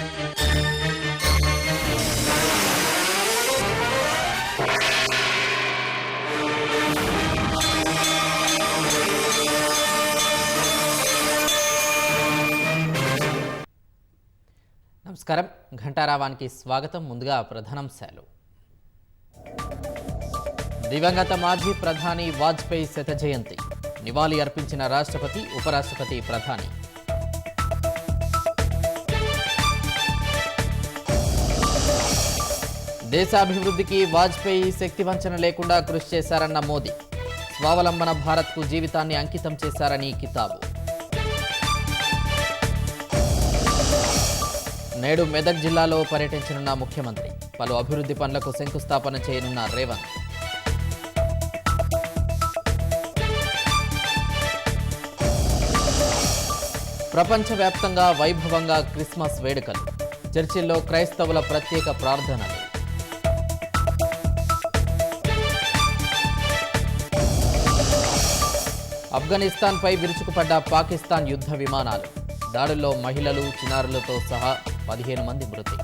నమస్కారం. ఘంటారావానికి స్వాగతం. ముందుగా ప్రధానాంశాలు. దివంగత మాజీ ప్రధాని వాజ్పేయి శత జయంతి నివాళి అర్పించిన రాష్ట్రపతి, ఉపరాష్ట్రపతి, ప్రధాని. దేశాభివృద్ధికి వాజ్పేయి శక్తివంచన లేకుండా కృషి చేశారన్న మోదీ. స్వావలంబన భారత్కు జీవితాన్ని అంకితం చేశారని కితాబు. నేడు మెదక్ జిల్లాలో పర్యటించనున్న ముఖ్యమంత్రి. పలు అభివృద్ధి పనులకు శంకుస్థాపన చేయనున్న రేవంత్. ప్రపంచవ్యాప్తంగా వైభవంగా క్రిస్మస్ వేడుకలు. చర్చిల్లో క్రైస్తవుల ప్రత్యేక ప్రార్థనలు. ఆఫ్ఘనిస్తాన్పై విరుచుకుపడ్డ పాకిస్తాన్ యుద్ధ విమానాలు. దాడుల్లో మహిళలు, చిన్నారులతో సహా 15 మంది మృతి.